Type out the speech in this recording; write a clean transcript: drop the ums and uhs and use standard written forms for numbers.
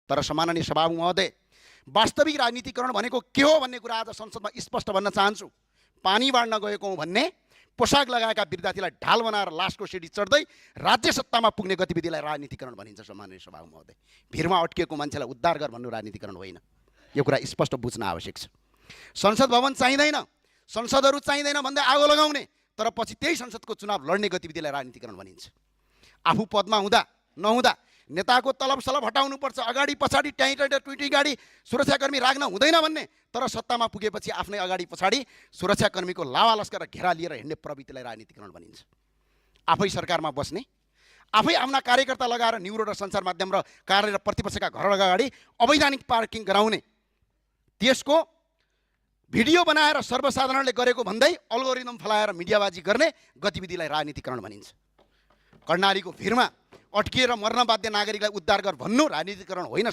तर सम्माननीय सभामुख महोदय, वास्तविक राजनीतिकरण भनेको के हो भन्ने कुरा आज संसदमा स्पष्ट भन्न चाहन्छु। पानी बाँड्न गएको हौँ भन्ने, पोसाक लगाएका विद्यार्थीलाई ढाल बनाएर लासको सिडी चढ्दै राज्य सत्तामा पुग्ने गतिविधिलाई राजनीतिकरण भनिन्छ। सम्माननीय सभामुख महोदय, भिरमा अड्किएको मान्छेलाई उद्धार गर भन्नु राजनीतिकरण होइन। यो कुरा स्पष्ट बुझ्न आवश्यक छ। संसद भवन चाहिँदैन, संसदहरू चाहिँदैन भन्दै आगो लगाउने, तर पछि त्यही संसदको चुनाव लड्ने गतिविधिलाई राजनीतिकरण भनिन्छ। आफू पदमा हुँदा नहुँदा नेताको तलब सलब हटाउनुपर्छ, अगाडि पछाडि ट्विटी गाडी सुरक्षाकर्मी राख्न हुँदैन भन्ने, तर सत्तामा पुगेपछि आफ्नै अगाडि पछाडि सुरक्षाकर्मीको लावा लस्कर घेरा लिएर हिँड्ने प्रवृत्तिलाई राजनीतिकरण भनिन्छ। आफै सरकारमा बस्ने, आफै आफ्ना कार्यकर्ता लगाएर न्युरो र सञ्चार माध्यम र कार्य र प्रतिपक्षका घर अगाडि अवैधानिक पार्किङ गराउने, त्यसको भिडियो बनाएर सर्वसाधारणले गरेको भन्दै अल्गोरिदम फलाएर मिडियाबाजी गर्ने गतिविधिलाई राजनीतिकरण भनिन्छ। कर्णालीको भिरमा अड्किएर मर्न बाध्य नागरिकलाई उद्धार गर भन्नु राजनीतिकरण होइन।